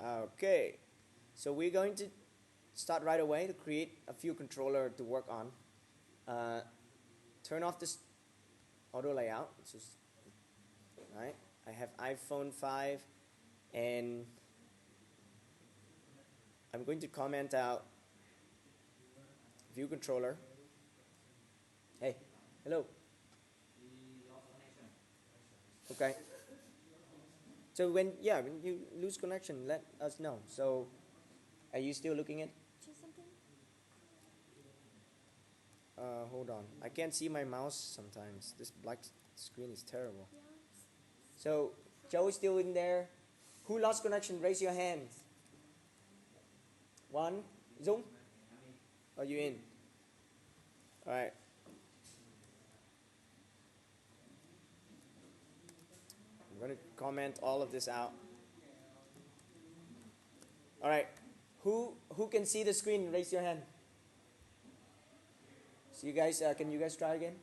Okay, so we're going to start right away to create a view controller to work on. Turn off this auto layout. It's just, right? I have iPhone 5 and I'm going to comment out view controller. Hey, hello. Okay. So when you lose connection, let us know. So are you still looking at? Hold on. I can't see my mouse sometimes. This black screen is terrible. So Joe is still in there. Who lost connection? Raise your hand. One. Zoom. Are you in? All right. I'm going to comment all of this out. All right. Who can see the screen? Raise your hand. So you guys, can you guys try again?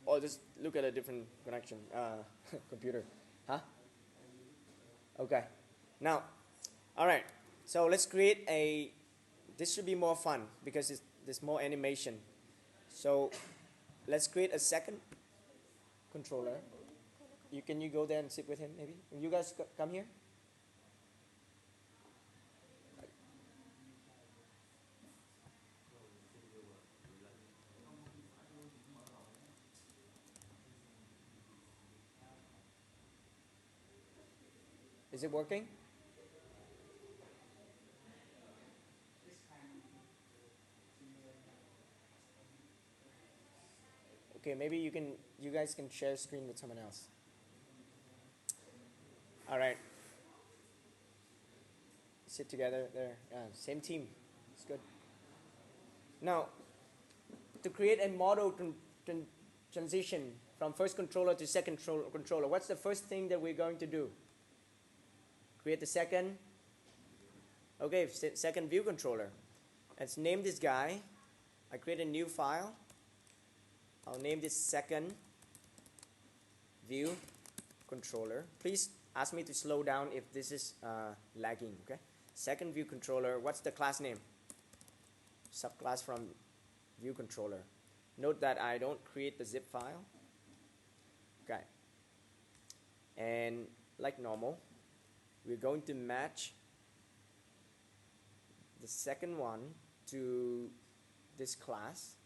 Or just look at a different connection, computer. Huh? Okay. Now, all right. So let's create a. This should be more fun because there's more animation. So let's create a second controller. Can you go there and sit with him maybe? You guys come here. Is it working? Okay, maybe you guys can share screen with someone else. All right. Sit together there. Same team. It's good. Now, to create a model transition from first controller to second controller, what's the first thing that we're going to do? Create the second. Okay, second view controller. Let's name this guy. I create a new file. I'll name this second view controller. Please ask me to slow down if this is lagging, okay? Second view controller, what's the class name? Subclass from view controller. Note that I don't create the zip file. Okay. And like normal, we're going to match the second one to this class.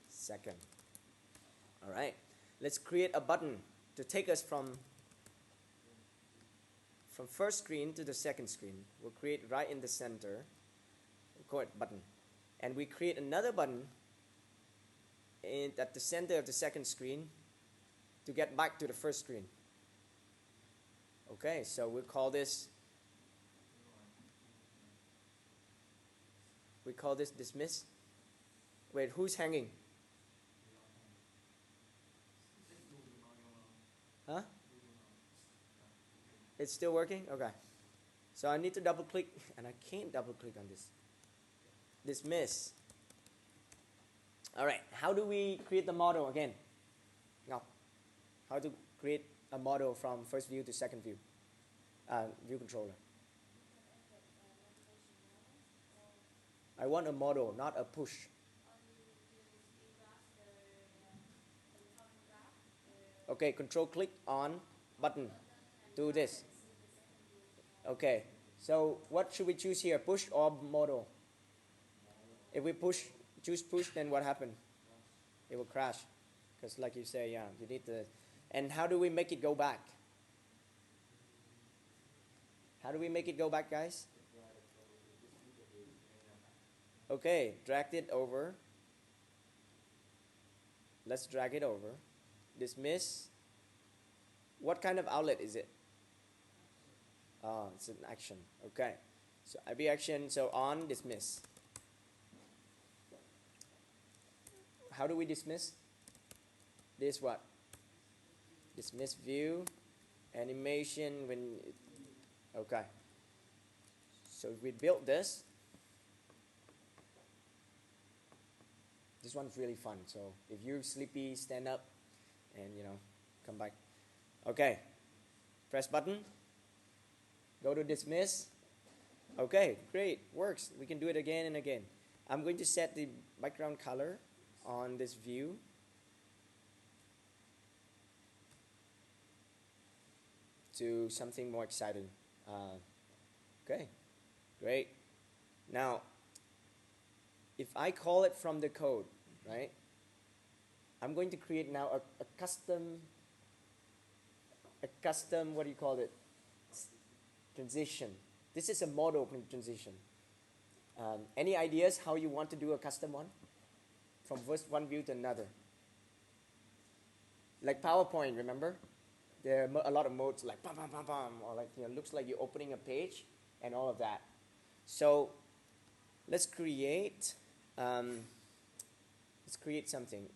Second. All right. Let's create a button to take us from first screen to the second screen. We'll create right in the center. We'll call it button. And we create another button at the center of the second screen to get back to the first screen. Okay, so we'll call this dismiss. Wait, who's hanging? Huh? It's still working? Okay. So I need to double click, and I can't double click on this. Dismiss. All right. How do we create the model again? Now, how to create a model from first view to second view? View controller. I want a model, not a push. Okay, control click on button. Do this. Okay, so what should we choose here, push or model? If we choose push, then what happened? It will crash. Because like you say, yeah, you need the... And how do we make it go back? How do we make it go back, guys? Okay, drag it over. Let's drag it over. Dismiss. What kind of outlet is it? Oh, it's an action. Okay. So IB action, so on, dismiss. How do we dismiss? This what? Dismiss view, animation when... Okay. So we built this. This one's really fun. So if you're sleepy, stand up and, come back. Okay. Press button. Go to dismiss. Okay, great, works. We can do it again and again. I'm going to set the background color on this view. To something more exciting. Okay, great. Now, if I call it from the code, right? I'm going to create now a custom, what do you call it? Transition. This is a model transition. Any ideas how you want to do a custom one? From first one view to another. Like PowerPoint, remember? There are a lot of modes like bam, bam, bam, bam, or like, looks like you're opening a page and all of that. So let's create something.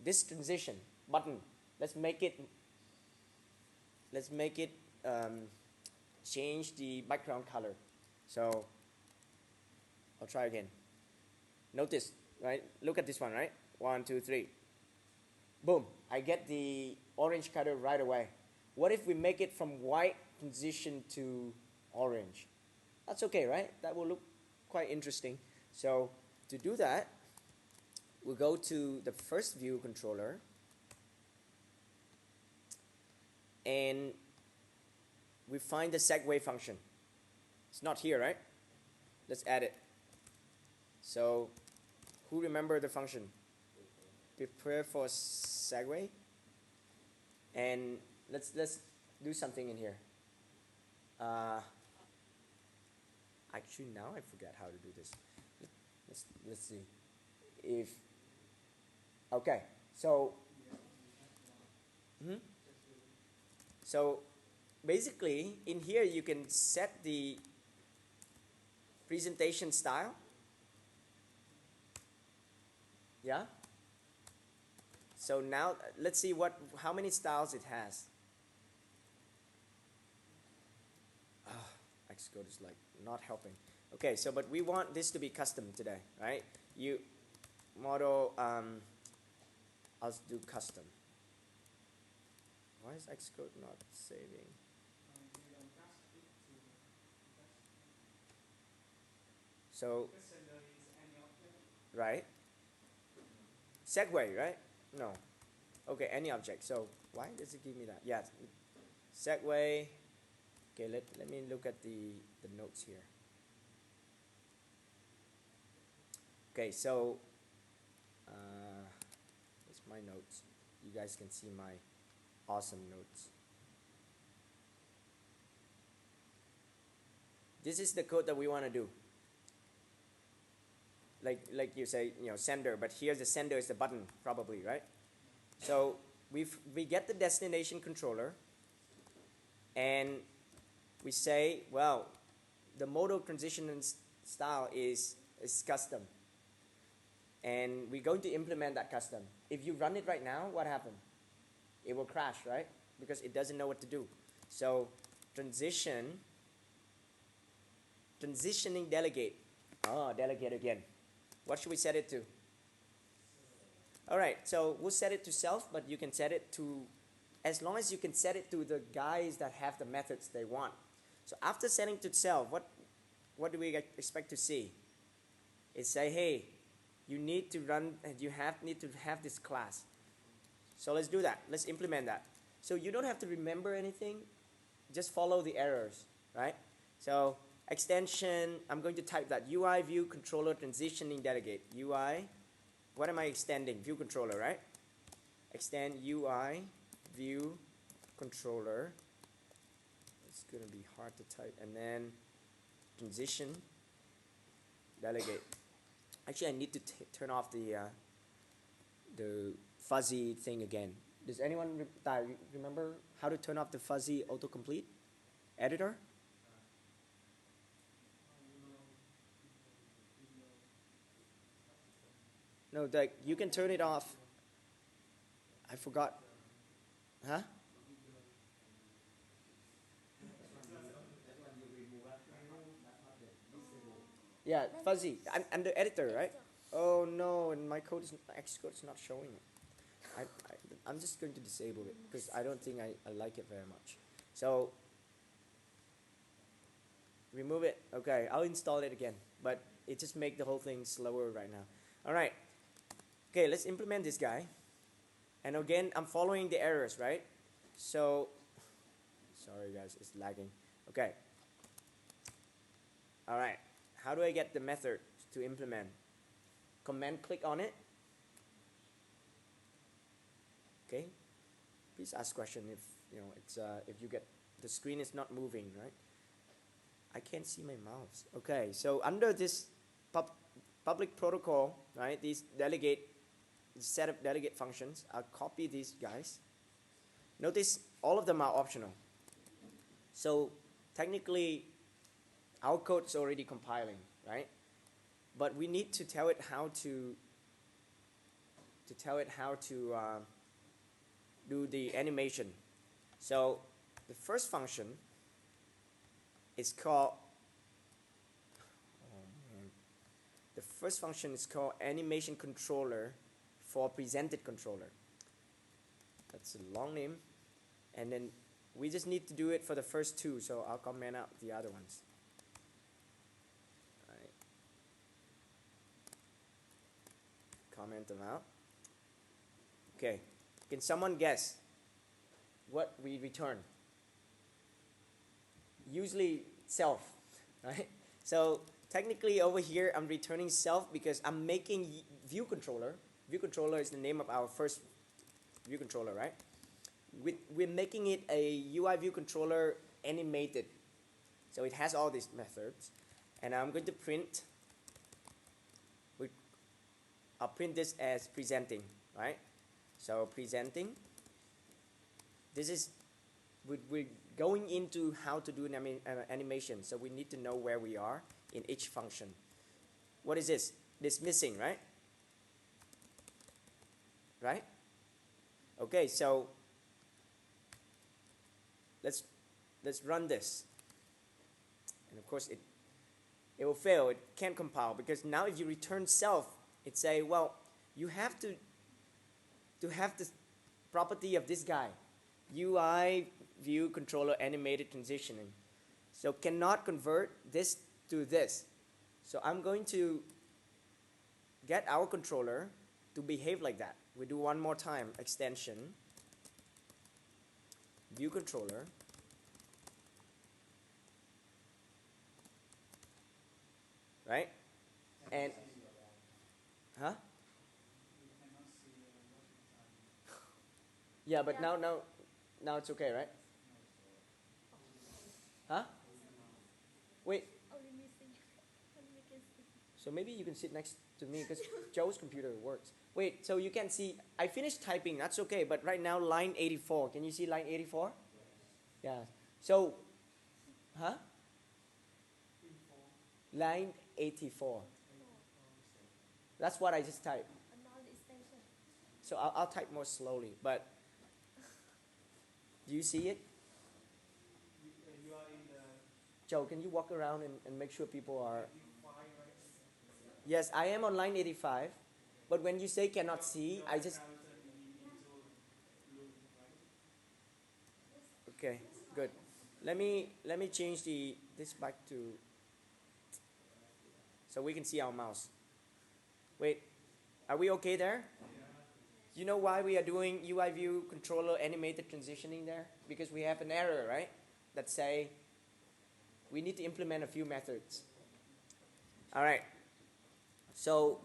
This transition button. Let's make it change the background color. So I'll try again. Notice, right? Look at this one, right? 1, 2, 3. Boom! I get the orange color right away. What if we make it from white transition to orange? That's okay, right? That will look quite interesting. So to do that, we'll go to the first view controller, and we find the segue function. It's not here, right? Let's add it. So who remember the function? Prepare for segue. And let's do something in here. Actually, now I forgot how to do this. Let's see. If okay, so so basically in here you can set the presentation style. Yeah. So now let's see how many styles it has. Xcode is like not helping. Okay, so but we want this to be custom today, right? You model. I'll do custom. Why is Xcode not saving? So right. Segue, right? No. Okay, any object. So why does it give me that? Yeah. Segue. Okay, let me look at the notes here. Okay, so it's my notes. You guys can see my awesome notes. This is the code that we want to do. Like you say, sender, but here the sender is the button, probably, right? So we get the destination controller, and we say, well, the modal transition style is custom, and we're going to implement that custom. If you run it right now, what happens? It will crash, right? Because it doesn't know what to do. So transitioning delegate. Oh, delegate again. What should we set it to? All right, so we'll set it to self, but you can set it to, as long as you can set it to the guys that have the methods they want. So after setting to self, what do we expect to see? It say, hey, you need to run, and you need to have this class. So let's do that. Let's implement that. So you don't have to remember anything. Just follow the errors, right? So extension, I'm going to type that UI view controller transitioning delegate. UI, what am I extending? View controller, right? Extend UI view controller. It's going to be hard to type. And then transition delegate. Actually, I need to turn off the fuzzy thing again. Does anyone remember how to turn off the fuzzy autocomplete editor? No, you can turn it off. I forgot. Huh? Yeah, fuzzy. I'm the editor, right? Oh no, and my code Xcode is not showing it. I'm just going to disable it because I don't think I like it very much. So remove it. Okay, I'll install it again, but it just make the whole thing slower right now. All right. Okay, let's implement this guy. And again, I'm following the errors, right? So, sorry guys, it's lagging. Okay. All right. How do I get the method to implement? Command click on it. Okay. Please ask question if it's if you get the screen is not moving, right? I can't see my mouse. Okay, so under this public protocol, right? These set of delegate functions. I'll copy these guys. Notice all of them are optional. So technically, our code is already compiling, right? But we need to tell it how to do the animation. So the first function is called the first function is called animation controller for presented controller. That's a long name, and then we just need to do it for the first two. So I'll comment out the other ones. All right. Comment them out. Okay. Can someone guess what we return? Usually self, right? So technically over here I'm returning self because I'm making view controller. View controller is the name of our first view controller, right? We're making it a UI view controller animated. So it has all these methods. And I'm going to print. I'll print this as presenting, right? So presenting. This is, we're going into how to do an animation. So we need to know where we are in each function. What is this? This missing, right? Right? Okay, so let's run this. And of course it will fail. It can't compile because now if you return self, it say, well, you have to have this property of this guy, UI view controller animated transitioning. So cannot convert this to this. So I'm going to get our controller to behave like that. We do one more time. Extension, view controller, right? And huh? Yeah, but now it's okay, right? Huh? Wait. So maybe you can sit next to me because Joe's computer works. Wait, so you can see, I finished typing, that's okay, but right now line 84, can you see line 84? Yeah. So, huh? Line 84. That's what I just typed. So I'll type more slowly, but do you see it? You are in the Joe, can you walk around and make sure people are... Yes, I am on line 85, but when you say cannot see, I just... Okay, good. Let me change this back to... so we can see our mouse. Wait, are we okay there? You know why we are doing UI view controller animated transitioning there? Because we have an error, right? That say we need to implement a few methods. All right. So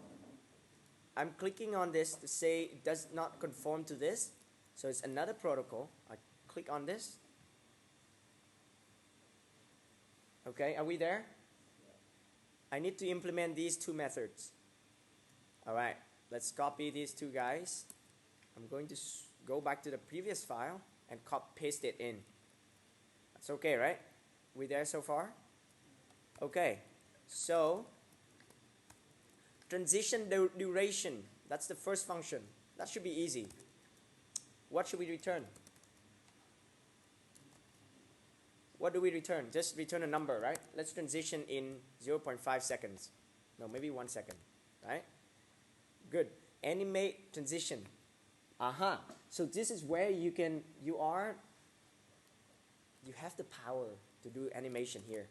I'm clicking on this to say it does not conform to this. So it's another protocol. I click on this. Okay, are we there? I need to implement these two methods. All right, let's copy these two guys. I'm going to go back to the previous file and paste it in. That's okay, right? We there so far? Okay, so transition duration, that's the first function. That should be easy. What should we return? What do we return? Just return a number, right? Let's transition in 0.5 seconds. No, maybe 1 second, right? Good. Animate transition. Aha. So this is where you are you have the power to do animation here.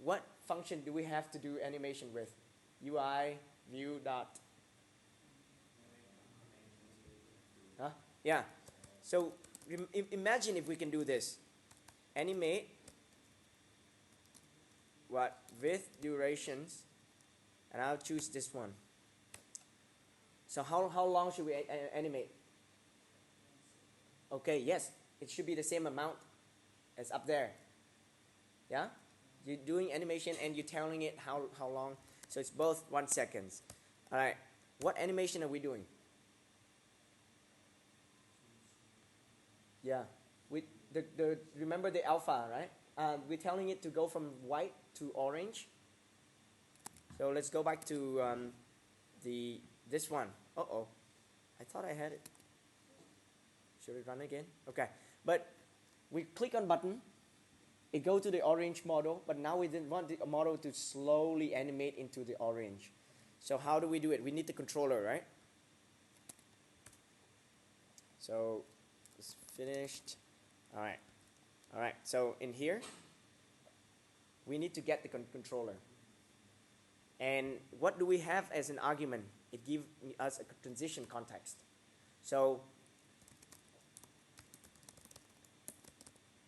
What function do we have to do animation with? UI view dot. Huh? Yeah. So imagine if we can do this. Animate what with durations, and I'll choose this one. So how long should we animate? Okay, yes, it should be the same amount as up there. Yeah? You're doing animation and you're telling it how long. So it's both 1 second. All right. What animation are we doing? Yeah. With remember the alpha, right? We're telling it to go from white to orange. So let's go back to this one. Uh-oh. I thought I had it. Should we run again? Okay. But we click on button. It goes to the orange model, but now we didn't want the model to slowly animate into the orange. So how do we do it? We need the controller, right? So it's finished. All right. All right. So in here, we need to get the controller. And what do we have as an argument? It gives us a transition context. So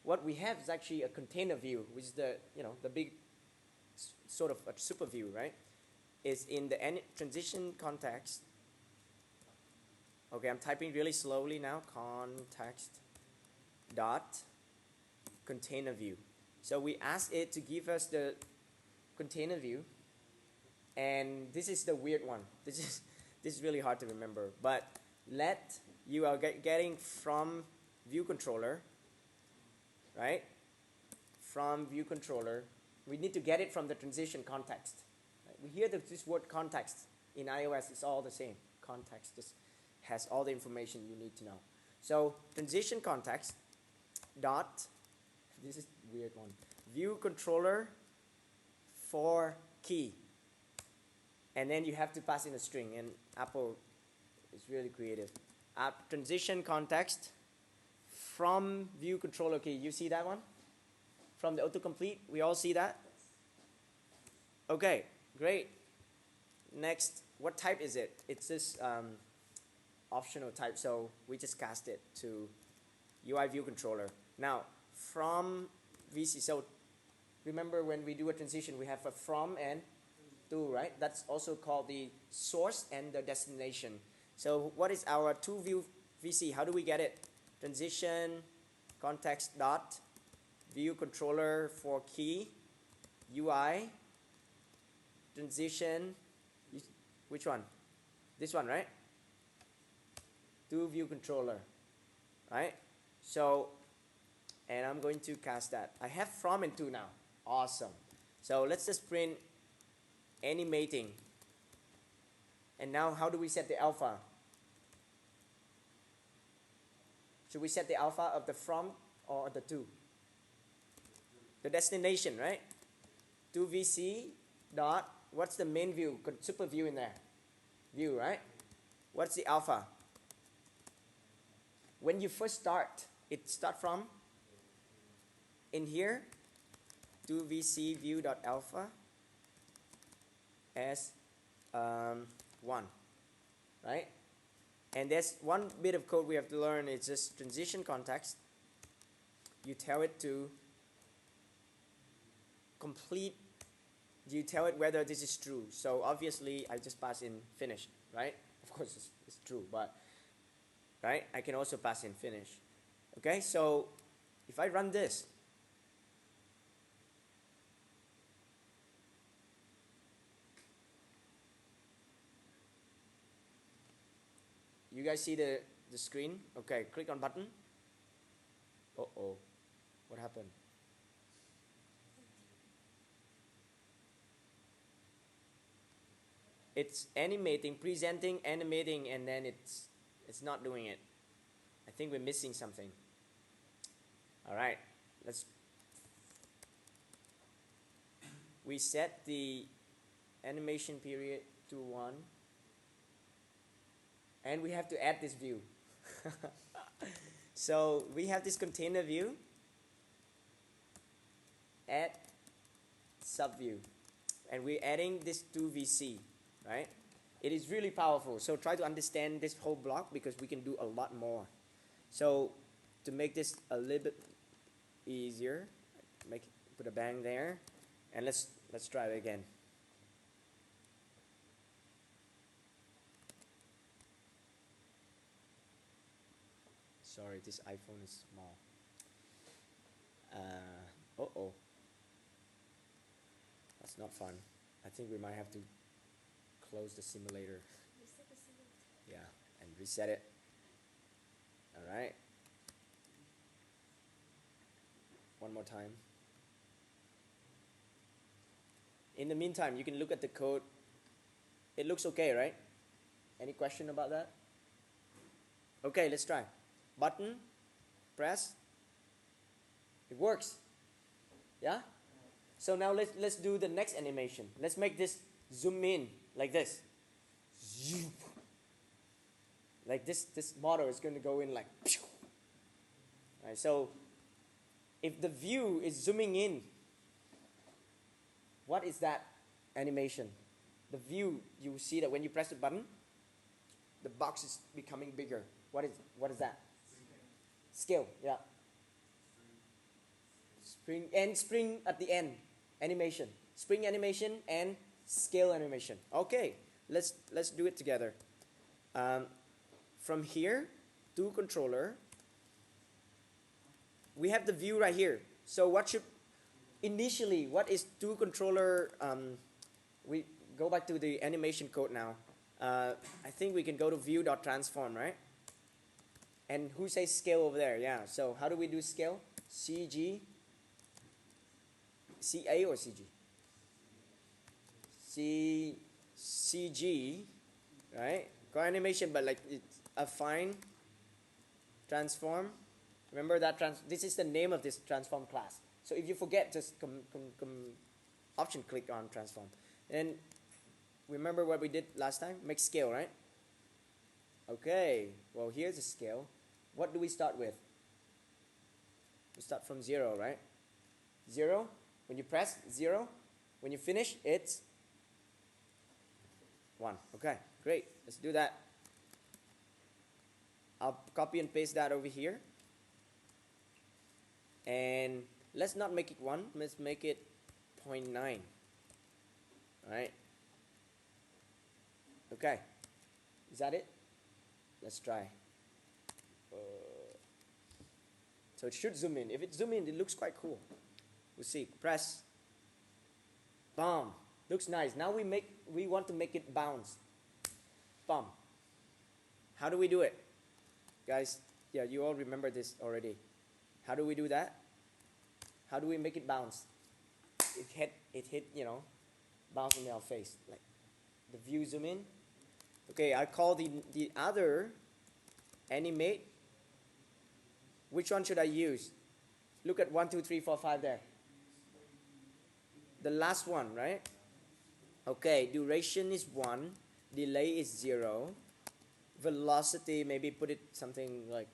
what we have is actually a container view, which is the big sort of a super view, right? Is in the transition context. Okay, I'm typing really slowly now. Context dot container view. So we ask it to give us the container view, and this is the weird one. This is really hard to remember. But you are getting from view controller. Right? From view controller, we need to get it from the transition context. Right? We hear this word context in iOS, it's all the same. Context just has all the information you need to know. So transition context dot, this is a weird one, view controller for key. And then you have to pass in a string, and Apple is really creative. Transition context from view controller key. You see that one? From the autocomplete, we all see that? Okay, great. Next, what type is it? It's this optional type, so we just cast it to UI view controller. Now, from VC, so remember when we do a transition, we have a from and to, right? That's also called the source and the destination. So what is our to view VC? How do we get it? Transition context dot view controller for key UI transition. Which one? This one, right? To view controller, right? So, and I'm going to cast that. I have from and to now. Awesome. So let's just print animating. And now how do we set the alpha? Should we set the alpha of the from or the to? The destination, right? To VC dot, what's the main view? Super view in there. View, right? What's the alpha? When you first start, it start from in here, to VC view dot alpha as 1, right? And there's one bit of code we have to learn. It's just transition context. You tell it to complete. You tell it whether this is true. So obviously, I just pass in finished, right? Of course, it's true, but right? I can also pass in finish. Okay, so if I run this, you guys see the screen? Okay, click on button. Uh-oh, what happened? It's animating, presenting, animating, and then it's not doing it. I think we're missing something. All right, we set the animation period to 1. And we have to add this view. So we have this container view. add subview, and we're adding this to VC, right? It is really powerful. So try to understand this whole block because we can do a lot more. So to make this a little bit easier, put a bang there, and let's try it again. Sorry, this iPhone is small. Uh-oh. That's not fun. I think we might have to close the simulator. Reset the simulator. Yeah, and reset it. All right. One more time. In the meantime, you can look at the code. It looks okay, right? Any question about that? Okay, let's try. Button, press. It works. Yeah? So now let's do the next animation. Let's make this zoom in like this. Zoom. Like this model is going to go in like. Right, so if the view is zooming in, what is that animation? The view, you see that when you press the button, the box is becoming bigger. What is that? Scale, yeah. Spring at the end, animation. Spring animation and scale animation. Okay, let's do it together. From here to controller, we have the view right here. So what is to controller? We go back to the animation code now. I think we can go to view.transform, right? And who says scale over there? Yeah, so how do we do scale? CG, CA or CG? CG, right? Core animation, but like it's affine, transform. Remember that this is the name of this transform class. So if you forget, just option click on transform. And remember what we did last time? Make scale, right? Okay, well here's a scale. What do we start with? We start from 0, right? 0, when you press 0, when you finish, it's 1. Okay, great, let's do that. I'll copy and paste that over here. And let's not make it 1, let's make it 0.9. Alright. Okay, is that it? Let's try. So it should zoom in. If it zoom in, it looks quite cool. We'll see. Press. Bam. Looks nice. Now we want to make it bounce. Bam. How do we do it? Guys, yeah, you all remember this already. How do we do that? How do we make it bounce? It hit, bounce in our face. Like the view zoom in. Okay, I call the other animate. Which one should I use? Look at 1, 2, 3, 4, 5 there. The last one, right? Okay, duration is 1, delay is 0, velocity, maybe put it something like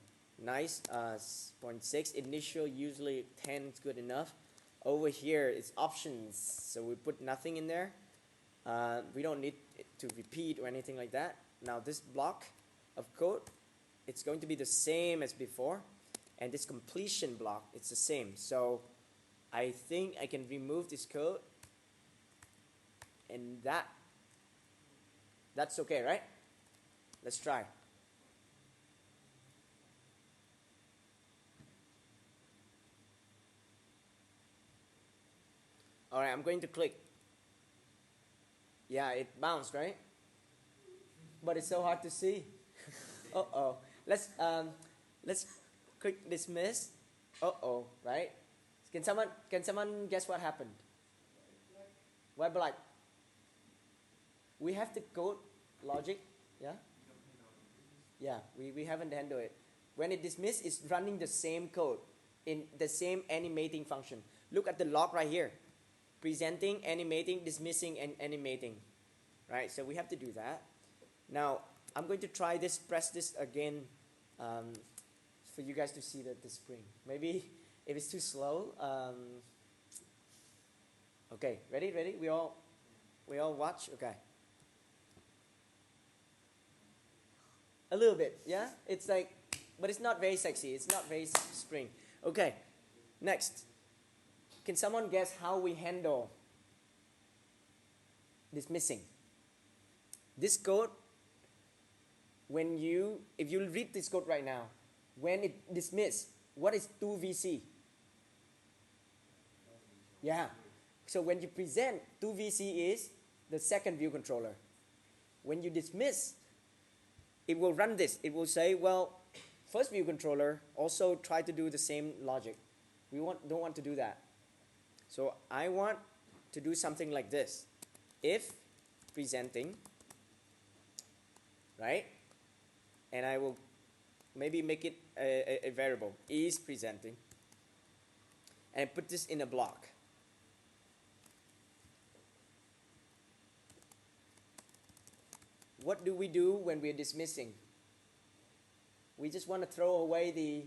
nice, 0.6, initial usually 10 is good enough. Over here it's options, so we put nothing in there. We don't need it to repeat or anything like that. Now this block of code, it's going to be the same as before. And this completion block, it's the same. So I think I can remove this code. And that's okay, right? Let's try. All right, I'm going to click. Yeah, it bounced, right? But it's so hard to see. Uh-oh. Let's click dismiss. Uh-oh, right? Can someone guess what happened? Why black? We have the code logic, yeah? Yeah, we haven't handled it. When it dismiss, it's running the same code in the same animating function. Look at the log right here. Presenting, animating, dismissing, and animating. Right, so we have to do that. Now, I'm going to try this, press this again for you guys to see the spring. Maybe if it's too slow, Okay, ready? Ready? We all watch? Okay. A little bit, yeah? It's like, but it's not very sexy. It's not very spring. Okay, next. Can someone guess how we handle dismissing? This code, if you read this code right now, when it dismiss, what is 2VC? Yeah. So when you present, 2VC is the second view controller. When you dismiss, it will run this. It will say, well, first view controller also try to do the same logic. We don't want to do that. So I want to do something like this. If presenting, right? And I will maybe make it a variable, is presenting. And put this in a block. What do we do when we're dismissing? We just want to throw away the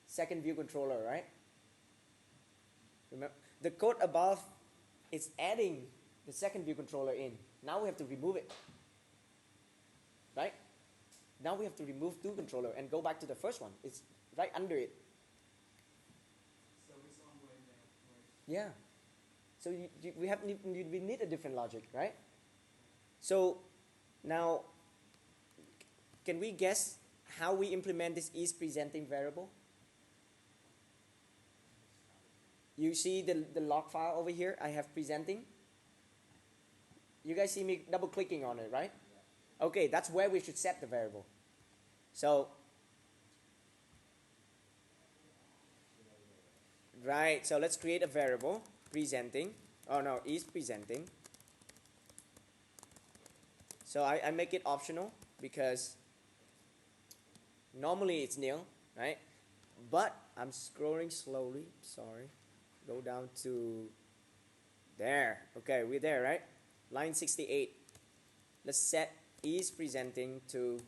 second view controller, right? Remember, the code above is adding the second view controller in. Now we have to remove it, right? Now we have to remove two controller and go back to the first one. It's right under it. So it's somewhere there. Yeah. So we need a different logic, right? So now, can we guess how we implement this is presenting variable? You see the log file over here? I have presenting. You guys see me double clicking on it, right? Okay, that's where we should set the variable. So, right, so let's create a variable, presenting. Oh no, is presenting. So I make it optional because normally it's nil, right? But I'm scrolling slowly, sorry. Go down to there. Okay, we're there, right? Line 68. Let's set is presenting to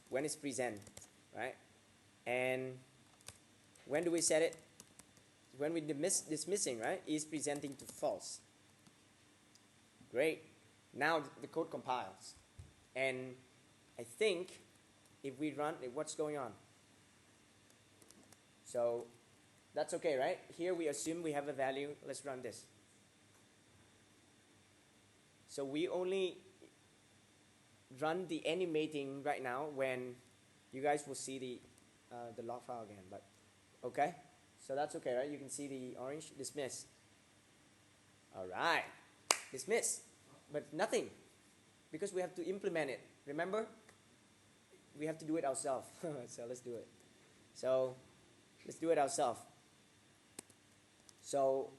when it's present, right? And when do we set it? When we dismissing, right? Is presenting to false. Great. Now the code compiles. And I think if we run, what's going on? So that's okay, right? Here we assume we have a value. Let's run this. So we only run the animating right now when you guys will see the log file again. But okay, so that's okay, right? You can see the orange dismiss. All right, dismiss, but nothing because we have to implement it. Remember, we have to do it ourselves. So let's do it. So let's do it ourselves. So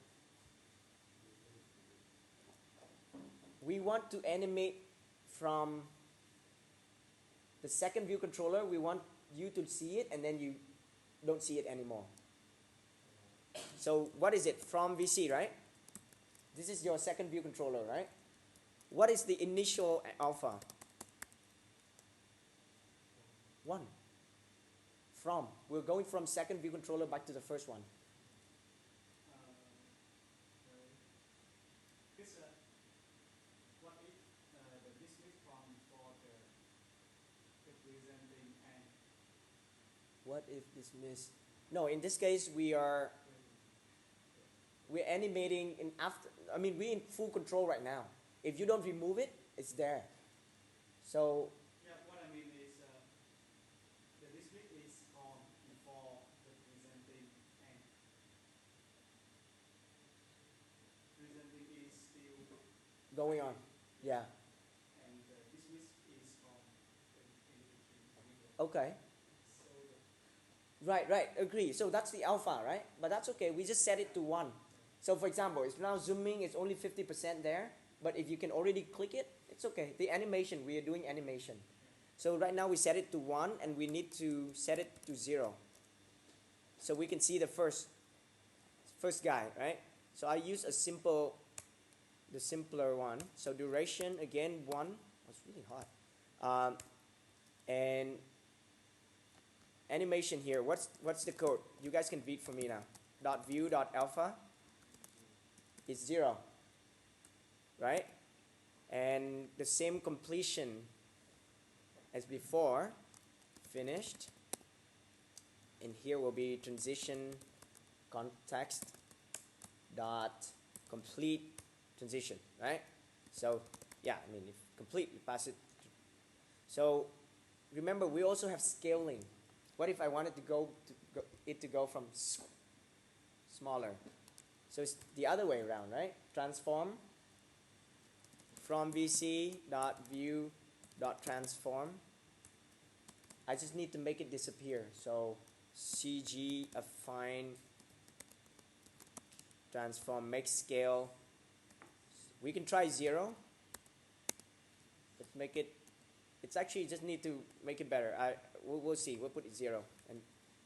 we want to animate from the second view controller. We want you to see it and then you don't see it anymore. So what is it? From VC, right? This is your second view controller, right? What is the initial alpha? 1. From. We're going from second view controller back to the first one. What if the dismiss from for the presenting and What if dismiss? No, in this case we're animating in after. I mean, we're in full control right now. If you don't remove it, it's there. So yeah, what I mean is the dismiss is on before the presenting and presenting is still going on, yeah. and the dismiss is on in between. Okay. So Right, agree. So that's the alpha, right? But that's okay. We just set it to 1. So for example, it's now zooming. It's only 50% there. But if you can already click it, it's okay. The animation, we are doing animation. So right now we set it to 1 and we need to set it to 0. So we can see the first guy, right? So I use the simpler one. So duration, again, 1. Oh, it's really hot. And animation here, what's the code? You guys can read for me now. .view.alpha is 0. right? And the same completion as before, finished. And here will be transition context dot complete transition, right? So yeah, I mean, if complete, you pass it. So remember, we also have scaling. What if I wanted to it to go from smaller? So it's the other way around, right? Transform from VC dot view dot transform. I just need to make it disappear. So CG affine transform make scale. We can try 0. Let's make it. It's actually just need to make it better. We'll see. We'll put it 0 and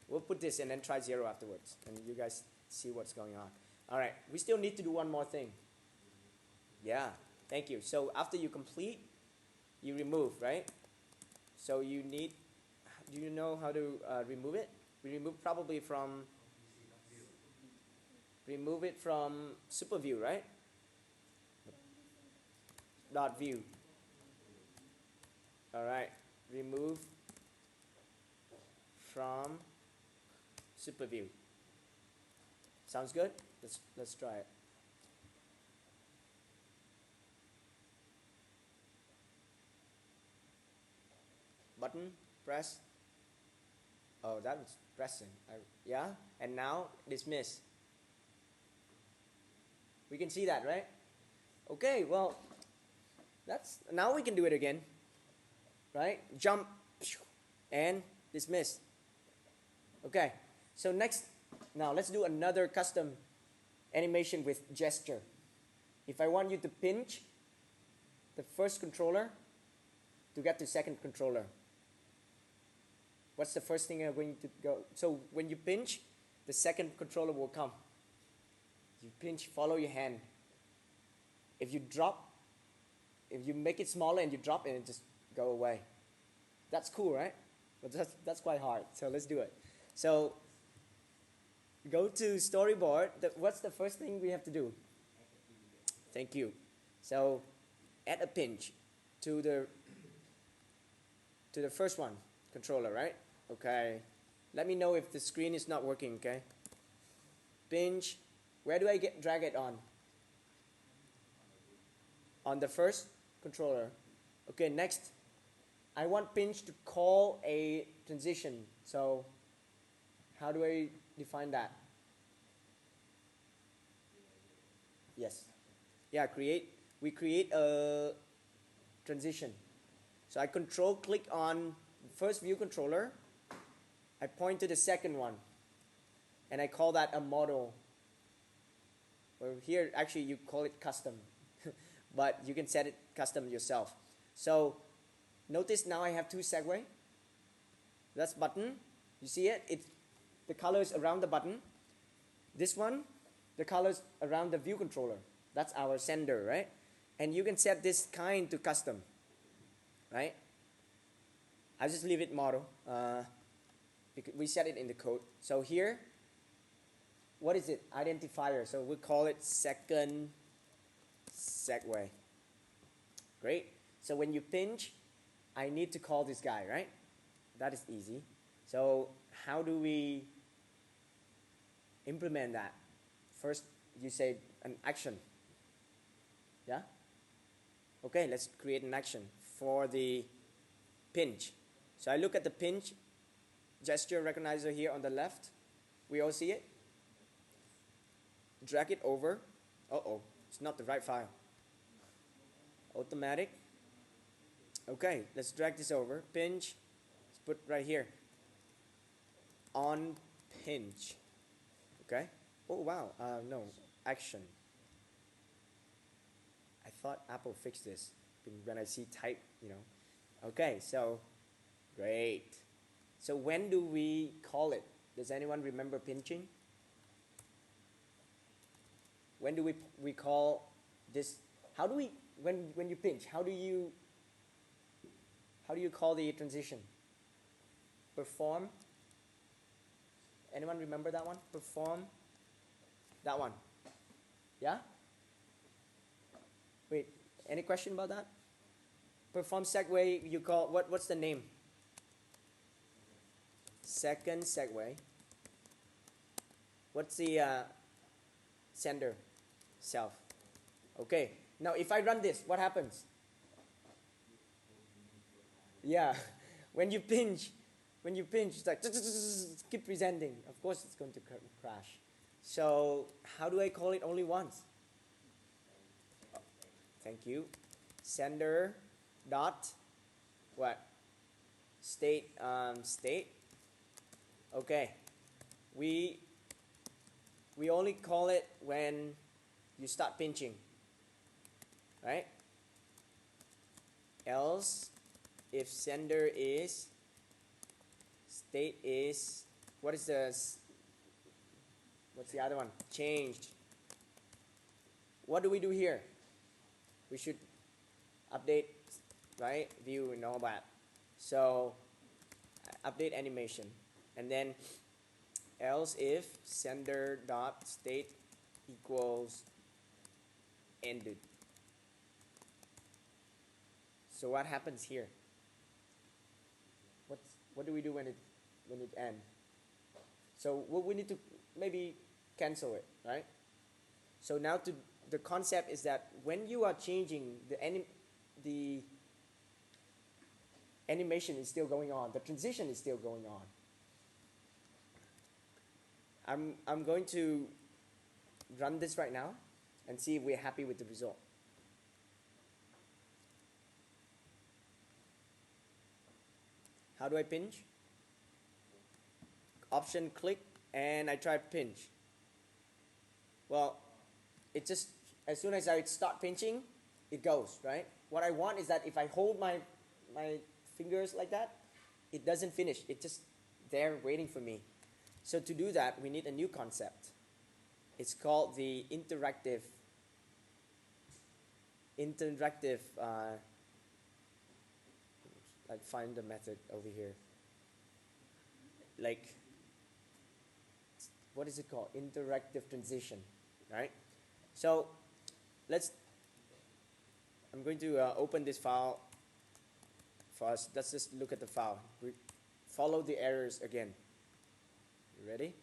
we'll put this and then try 0 afterwards, and you guys see what's going on. All right. We still need to do one more thing. Yeah. Thank you. So after you complete, you remove, right? So you need. Do you know how to remove it? We remove probably from. Remove it from super view, right? Dot view. All right. Remove from super view. Sounds good? Let's try it. Button, press. Oh, that was pressing. Yeah, and now dismiss. We can see that, right? Okay, well, now we can do it again, right? Jump and dismiss. Okay, so now let's do another custom animation with gesture. If I want you to pinch the first controller to get to second controller, what's the first thing you're going to go? So when you pinch, the second controller will come. You pinch, follow your hand. If you make it smaller and you drop it, it just go away. That's cool, right? But that's quite hard. So let's do it. So go to storyboard. What's the first thing we have to do? Thank you. So add a pinch to the first one, controller, right? Okay. Let me know if the screen is not working, okay? Pinch. Where do I drag it on? On the first controller. Okay, next. I want pinch to call a transition. So how do I define that? Yes. Yeah, we create a transition. So I control click on first view controller. I point to the second one. And I call that a model. Well, here actually you call it custom. But you can set it custom yourself. So notice now I have two segue. That's button. You see it? The colors around the button. This one, the colors around the view controller. That's our sender, right? And you can set this kind to custom, right? I'll just leave it model. Because we set it in the code. So here, what is it? Identifier. So we call it second segue. Great. So when you pinch, I need to call this guy, right? That is easy. So how do we implement that? First, you say an action. Yeah? Okay, let's create an action for the pinch. So I look at the pinch gesture recognizer here on the left. We all see it. Drag it over. Uh-oh, it's not the right file. Automatic. Okay, let's drag this over. Pinch. Let's put right here. On pinch. Okay. Oh, wow. No. Action. I thought Apple fixed this when I see type, Okay, so great. So when do we call it? Does anyone remember pinching? When do we call this? How do we, when you pinch, how do you call the transition? Perform. Anyone remember that one? Perform. That one. Yeah? Wait, any question about that? Perform segue, you call, what's the name? Second segue. What's the sender? Self. Okay, now if I run this, what happens? Yeah, when you pinch, it's like keep presenting. Of course, it's going to crash. So how do I call it only once? Thank you. Sender dot what? State state. Okay. We only call it when you start pinching, right? Else, if sender is state is what's the other one? Changed. What do we do here? We should update, right? View and all that. So update animation, and then else if sender dot state equals ended. So what happens here? What do we do when it ends? So we need to maybe cancel it, right? So now the concept is that when you are changing the animation is still going on, the transition is still going on. I'm going to run this right now and see if we're happy with the result. How do I pinch? Option click and I try pinch. Well, it just, as soon as I start pinching, it goes, right? What I want is that if I hold my fingers like that, it doesn't finish. It's just there waiting for me. So to do that, we need a new concept. It's called the interactive I'd find the method over here. Like, what is it called? Interactive transition, right? So I'm going to open this file for us. Let's just look at the file. Follow the errors again. You ready?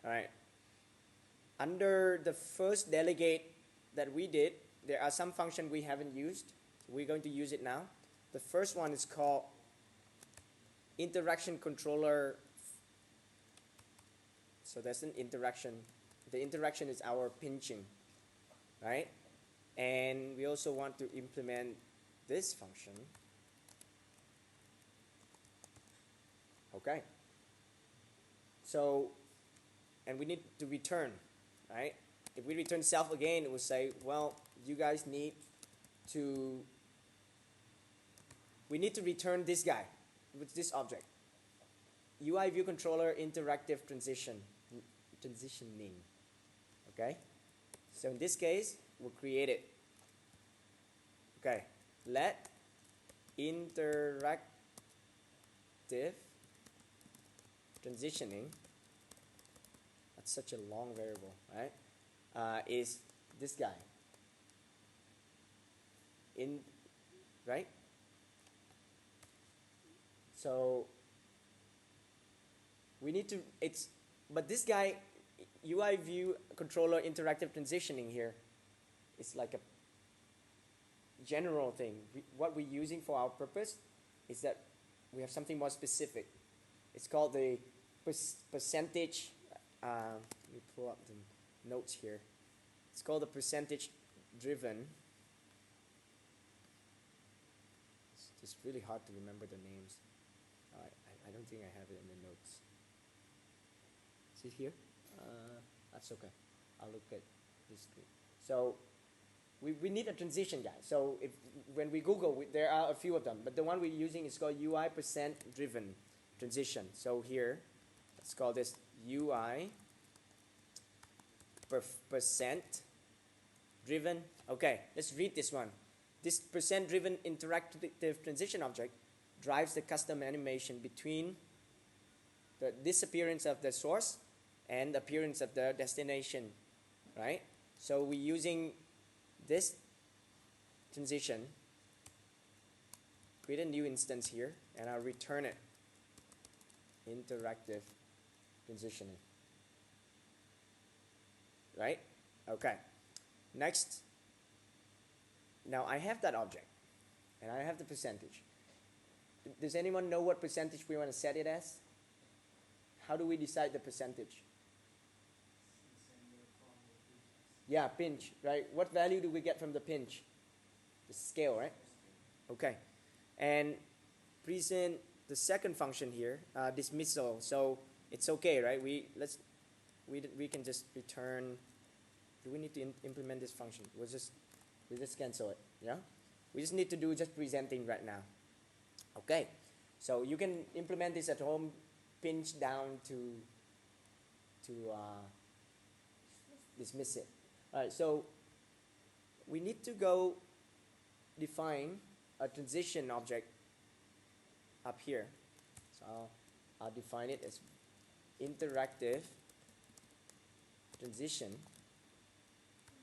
All right. Under the first delegate that we did, there are some functions we haven't used. We're going to use it now. The first one is called interaction controller. So that's an interaction. The interaction is our pinching, right? And we also want to implement this function. Okay. So, and we need to return, right? If we return self again, it will say, well, you guys need to, we need to return this guy with this object. UI view controller interactive transitioning. Okay? So in this case, we'll create it. Okay. Let interactive transitioning, that's such a long variable, right? Is this guy. Right? So we need to, but this guy, UI view controller interactive transitioning here, is like a general thing. What we're using for our purpose is that we have something more specific. It's called the percentage, let me pull up the notes here. It's called the percentage driven. It's really hard to remember the names. I don't think I have it in the notes. Is it here? That's okay. I'll look at this screen. So we need a transition guy. So when we Google, there are a few of them, but the one we're using is called UI percent driven transition. So here, let's call this UI percent driven. Okay, let's read this one. This percent driven interactive transition object drives the custom animation between the disappearance of the source and the appearance of the destination, right? So we're using this transition, create a new instance here, and I'll return it. Interactive transitioning. Right? Okay. Next. Now I have that object, and I have the percentage. Does anyone know what percentage we want to set it as? How do we decide the percentage? Yeah, pinch, right? What value do we get from the pinch? The scale, right? Okay. And present the second function here, dismissal. So it's okay, right? We can just return. Do we need to implement this function? We just cancel it. Yeah. We just need to do just presenting right now. Okay. So you can implement this at home. Pinch down to dismiss it. All right. So we need to go define a transition object up here. So I'll define it as interactive transition.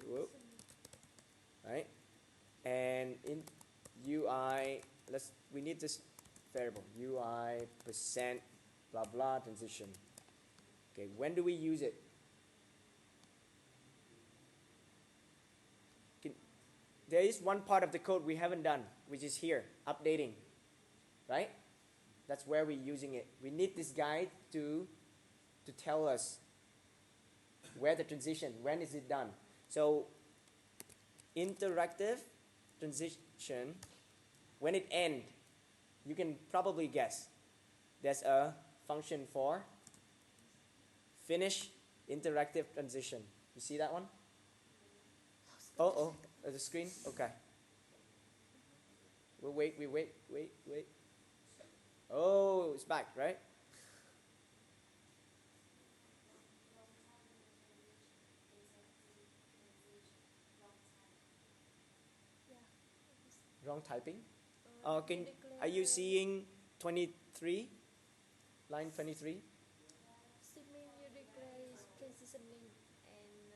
Whoop. Right? And in UI, we need this variable UI percent blah blah transition. Okay, when do we use it? There is one part of the code we haven't done, which is here, updating. Right? That's where we're using it. We need this guy to tell us where the transition, when is it done. So interactive transition, when it ends, you can probably guess. There's a function for finish interactive transition. You see that one? Oh, the screen? Okay. We'll wait. Oh, it's back, right? Wrong typing? Are you seeing 23? Line 23? Assuming you declare is transitioning and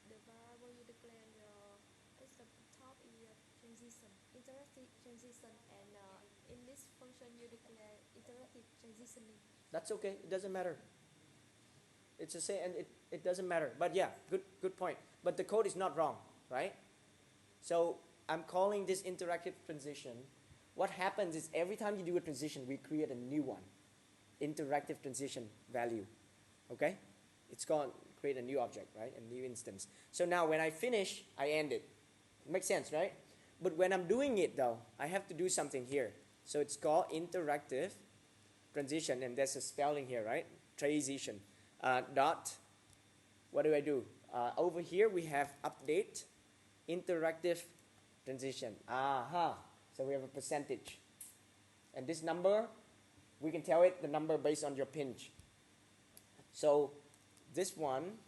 the variable you declare at the top is transition, interactive transition, and in this function you declare interactive transitioning. That's okay. It doesn't matter. It's the same, and it doesn't matter. But yeah, good point. But the code is not wrong, right? So I'm calling this interactive transition. What happens is every time you do a transition, we create a new one. Interactive transition value. Okay? It's called create a new object, right? A new instance. So now when I finish, I end it. Makes sense, right? But when I'm doing it though, I have to do something here. So it's called interactive transition, and there's a spelling here, right? Transition. Dot. What do? Over here we have update interactive transition. So we have a percentage. And this number, we can tell it the number based on your pinch. So this one,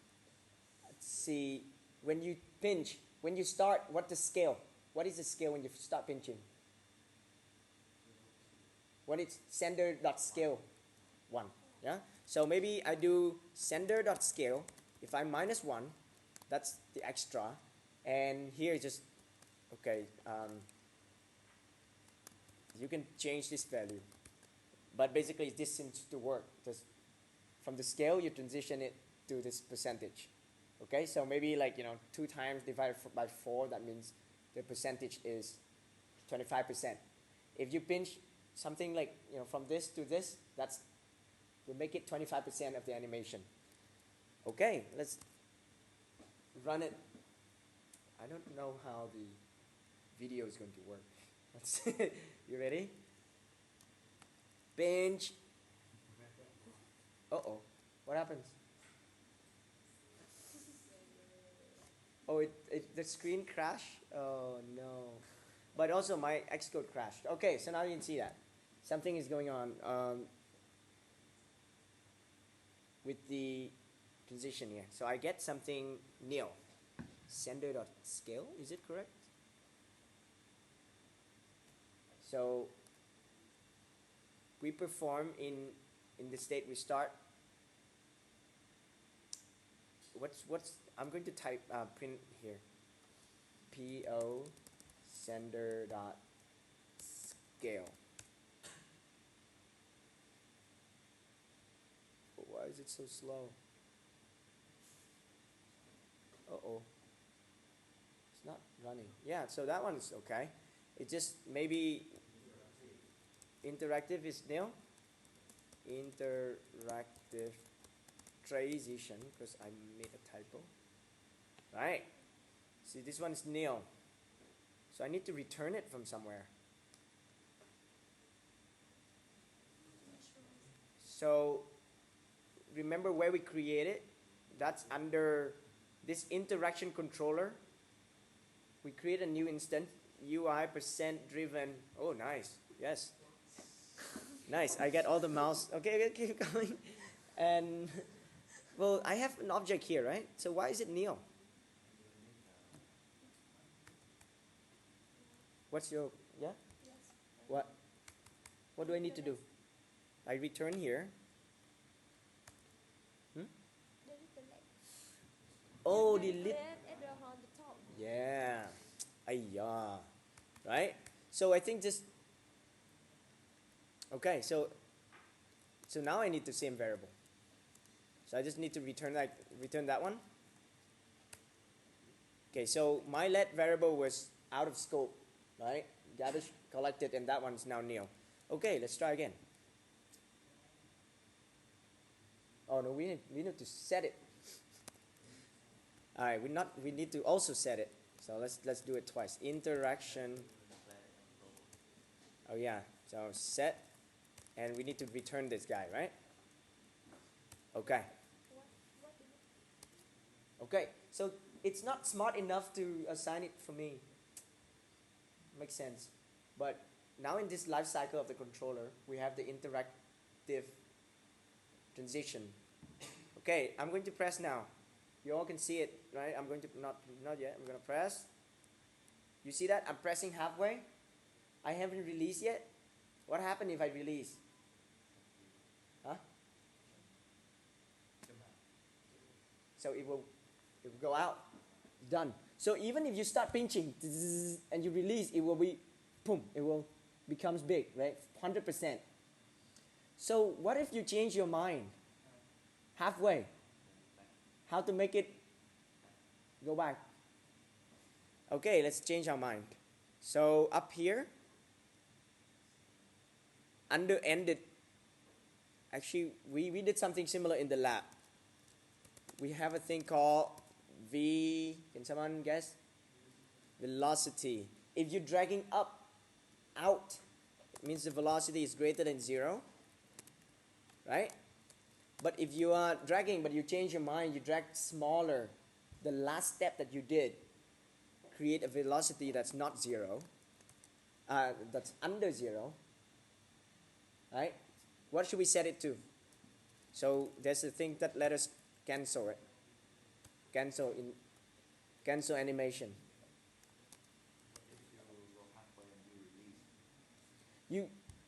let's see, when you pinch, when you start, what's the scale? What is the scale when you start pinching? When it's sender.scale 1. Yeah? So maybe I do sender.scale. If I'm -1, that's the extra. And here just, okay, you can change this value. But basically this seems to work. Just from the scale, you transition it to this percentage. Okay, so maybe 2 times divided by 4, that means the percentage is 25%. If you pinch something from this to this, will make it 25% of the animation. Okay, let's run it. I don't know how the video is going to work. You ready? Pinch. Uh-oh. What happens? Oh, the screen crashed? Oh, no. But also my Xcode crashed. Okay, so now you can see that. Something is going on with the transition here. So I get something nil. Sender.scale, is it correct? So we perform in the state we start. I'm going to type print here. PO sender dot scale. Why is it so slow? Uh-oh. It's not running. Yeah, so that one is okay. It just maybe interactive is nil. Interactive transition, because I made a typo. Right? See, this one is nil. So I need to return it from somewhere. So remember where we created? That's under this interaction controller. We create a new instance, UI % driven. Oh, nice. Yes. Nice. I get all the mouse. Okay, keep going. And well, I have an object here, right? So why is it nil? What's your, yeah? Yes. What? What do I need to do? I return here. Delete the leg. Oh, You can delete. create error on the top. Yeah. Ayya. Right? So I think just, okay, so now I need the same variable. So I just need to return that one. Okay, so my let variable was out of scope, right? Garbage collected, and that one's now nil. Okay, let's try again. Oh no, we need to set it. All right, we need to also set it. So let's do it twice. Interaction. Oh yeah, so set, and we need to return this guy, right? Okay. What do you Okay, so it's not smart enough to assign it for me. Makes sense. But now in this life cycle of the controller, we have the interactive transition. Okay, I'm going to press now. You all can see it, right? I'm going to, not yet, I'm going to press. You see that? I'm pressing halfway. I haven't released yet. What happened if I release? Huh? So it will go out. Done. So even if you start pinching and you release, it will be, boom, it will becomes big, right? 100%. So what if you change your mind halfway? How to make it go back? Okay, let's change our mind. So up here, under ended, actually we did something similar in the lab. We have a thing called can someone guess? Velocity. If you're dragging out, it means the velocity is greater than 0, right? But if you are dragging, but you change your mind, you drag smaller, the last step that you did, create a velocity that's not 0, that's under 0, right? What should we set it to? So there's a thing that let us cancel it. Cancel animation.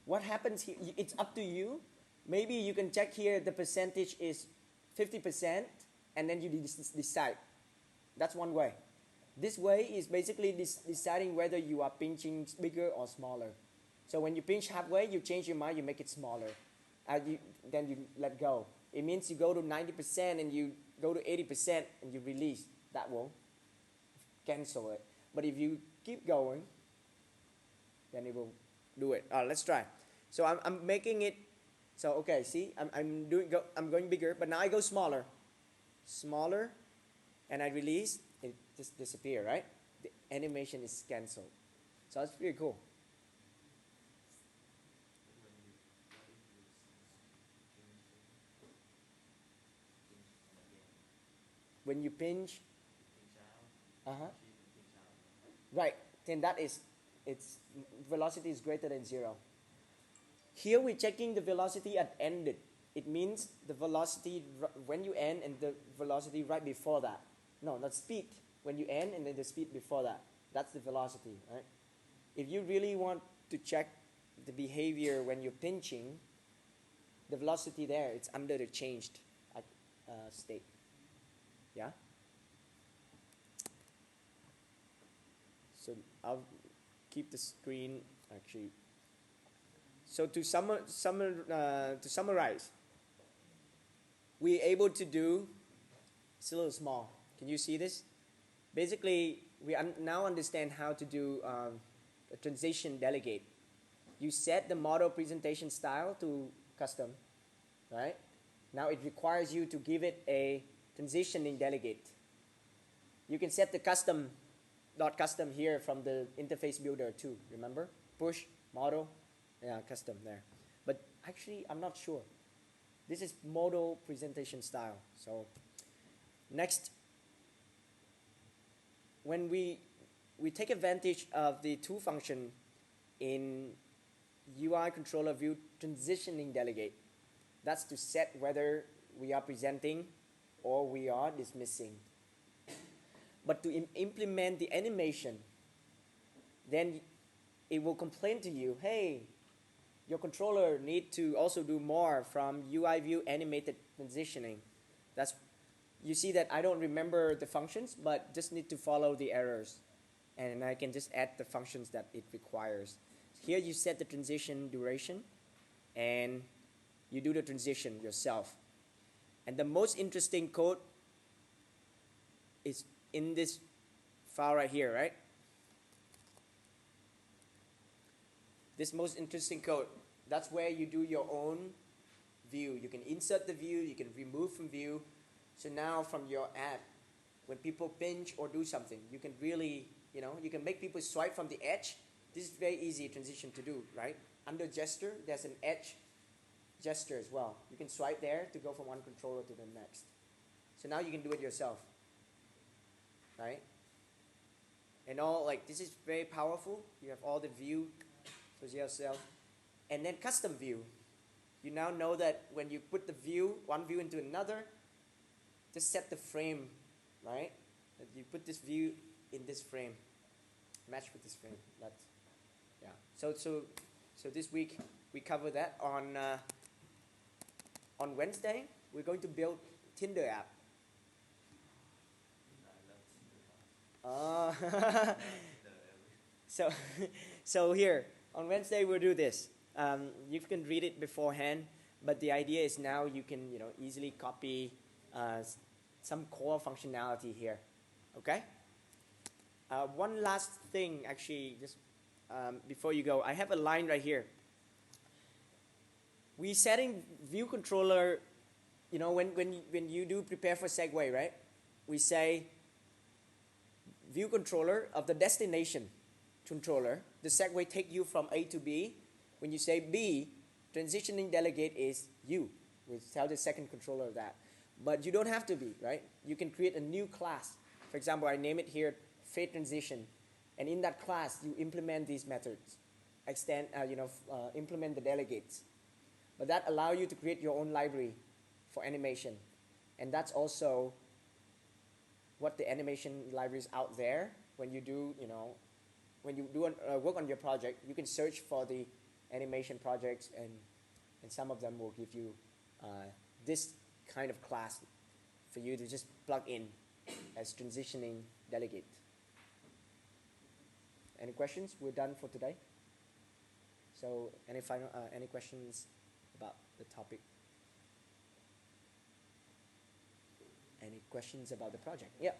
What happens here? It's up to you. Maybe you can check here the percentage is 50%, and then you decide. That's one way. This way is basically deciding whether you are pinching bigger or smaller. So when you pinch halfway, you change your mind, you make it smaller. Then you let go. It means you go to 90% and you go to 80% and you release. That will cancel it. But if you keep going, then it will do it. Let's try. So I'm making it. So okay, see, I'm going bigger, but now I go smaller, and I release. It just disappear, right? The animation is canceled. So that's pretty cool. When you pinch, right, then its velocity is greater than 0. Here we're checking the velocity at ended. It means the velocity when you end and the velocity right before that. No, not speed. When you end and then the speed before that. That's the velocity, right? If you really want to check the behavior when you're pinching, the velocity there, it's under the changed state. Yeah? So keep the screen actually. So to summarize, we're able to do, it's a little small. Can you see this? Basically, we now understand how to do a transition delegate. You set the model presentation style to custom, right? Now it requires you to give it a transitioning delegate. You can set the custom here from the interface builder too, remember? Push, model, yeah, custom there. But actually, I'm not sure. This is model presentation style. So next, when we take advantage of the tool function in UI controller view transitioning delegate, that's to set whether we are presenting or we are dismissing. But to implement the animation, then it will complain to you, hey, your controller need to also do more from UI view animated transitioning. That's, you see that I don't remember the functions, but just need to follow the errors. And I can just add the functions that it requires. Here you set the transition duration, and you do the transition yourself. And the most interesting code is in this file right here, right? This most interesting code, that's where you do your own view. You can insert the view, you can remove from view. So now from your app, when people pinch or do something, you can really, you can make people swipe from the edge. This is very easy transition to do, right? Under gesture, there's an edge gesture as well. You can swipe there to go from one controller to the next. So now you can do it yourself, right? And all, like, this is very powerful. You have all the view for yourself. And then custom view. You now know that when you put the view, one view into another, just set the frame, right? That you put this view in this frame, match with this frame. That's, yeah. So this week we cover that. On Wednesday, we're going to build Tinder app. So here on Wednesday we'll do this. You can read it beforehand, but the idea is now you can easily copy some core functionality here. Okay. One last thing, actually, just before you go, I have a line right here. We setting view controller. When you do prepare for segue, right? We say view controller of the destination controller. The segue take you from A to B. When you say B, transitioning delegate is you. We tell the second controller that. But you don't have to be, right? You can create a new class. For example, I name it here fade transition. And in that class, you implement these methods. Implement the delegates. But that allows you to create your own library for animation. And that's also what the animation libraries out there, when you do, work on your project, you can search for the animation projects, and some of them will give you this kind of class for you to just plug in as transitioning delegate. Any questions? We're done for today. So any questions about the topic? Any questions about the project? Yeah.